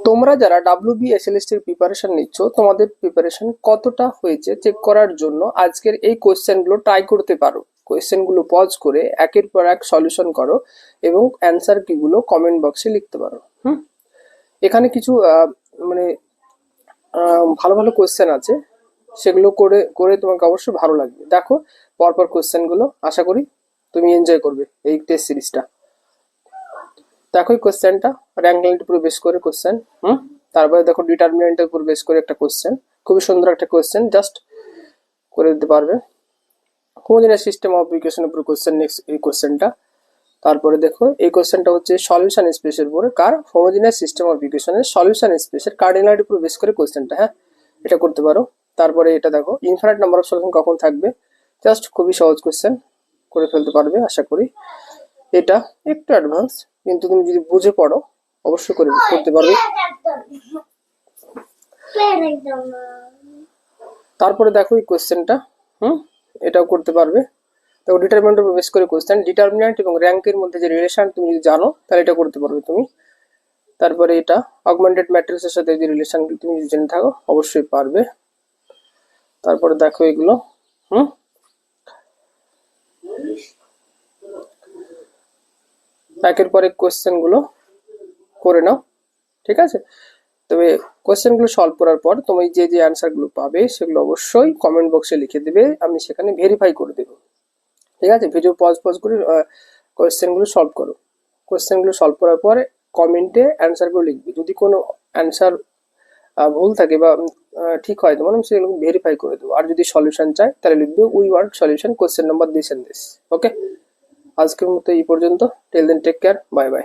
তোমরা যারা WBSLST এর প্রিপারেশন নিচ্ছ, তোমাদের প্রিপারেশন কতটা হয়েছে চেক করার জন্য আজকের এই কোশ্চেনগুলো ট্রাই করতে পারো। কোশ্চেনগুলো পজ করে একের পর এক সলিউশন করো এবং অ্যান্সার কিগুলো কমেন্ট বক্সে লিখতে পারো। এখানে কিছু মানে ভালো ভালো কোশ্চেন আছে, সেগুলো করে করে তোমাকে অবশ্যই ভালো লাগবে। দেখো পরপর কোশ্চেনগুলো, আশা করি তুমি এনজয় করবে এই টেস্ট সিরিজটা। দেখো এই কোশ্চেনটা র্যাঙ্ক লাইনের উপর বেস করে কোশ্চেন। তারপরে দেখো ডিটারমিনেন্টের উপর বেস করে একটা কোশ্চেন, খুবই সুন্দর একটা কোশ্চেন, জাস্ট করে দিতে পারবে। হোমোজেনিয়াস সিস্টেম অফ ইকুয়েশনের উপর কোশ্চেন, নেক্সট এই কোশ্চেনটা। তারপরে দেখো এই কোশ্চেনটা হচ্ছে সলিউশন স্পেসের উপরে, কার হোমোজেনিয়াস সিস্টেম অফ ইকুয়েশনের সলিউশন স্পেসের কার্ডিনালিটির উপর বেস করে কোশ্চেনটা, হ্যাঁ এটা করতে পারো। তারপরে এটা দেখো ইনফিনিট নাম্বার অফ সলিউশন কখন থাকবে, জাস্ট খুবই সহজ কোশ্চেন, করে ফেলতে পারবে আশা করি। এটা একটু অ্যাডভান্স, কিন্তু তুমি যদি বুঝে পড়ো অবশ্যই করতে পারবে। তারপরে দেখো এই কোশ্চেনটা, এটাও করতে পারবে। তো ডিটারমিনেন্টের উপর বেস করে কোশ্চেন, ডিটারমিনেন্ট এবং র্যাঙ্কের মধ্যে যে রিলেশন তুমি যদি জানো তাহলে এটা করতে পারবে তুমি। তারপরে এটা অগমেন্টেড ম্যাট্রিক্সের সাথে যে রিলেশন তুমি যদি জেনে থাকো অবশ্যই পারবে। তারপরে দেখো এগুলো একের পর এক কোশ্চেন গুলো করে নাও, ঠিক আছে। তবে কোশ্চেন গুলো সলভ করার পর তুমি যে যে অ্যান্সার গুলো পাবে সেগুলো অবশ্যই কমেন্ট বক্সে লিখে দেবে, আমি সেখানে ভেরিফাই করে দেবো, ঠিক আছে। ভিডিও পজ করে কোশ্চেন গুলো সলভ করো। কোশ্চেন গুলো সলভ করার পরে কমেন্টে অ্যান্সার গুলো লিখবে। যদি কোনো অ্যান্সার ভুল থাকে বা ঠিক হয় তোমার, আমি সেগুলো ভেরিফাই করে দেবো। আর যদি সলিউশন চাই তাহলে লিখবে we want solution question number this and this. Okay, আজকের মতো এই পর্যন্ত। Till then take care, bye by.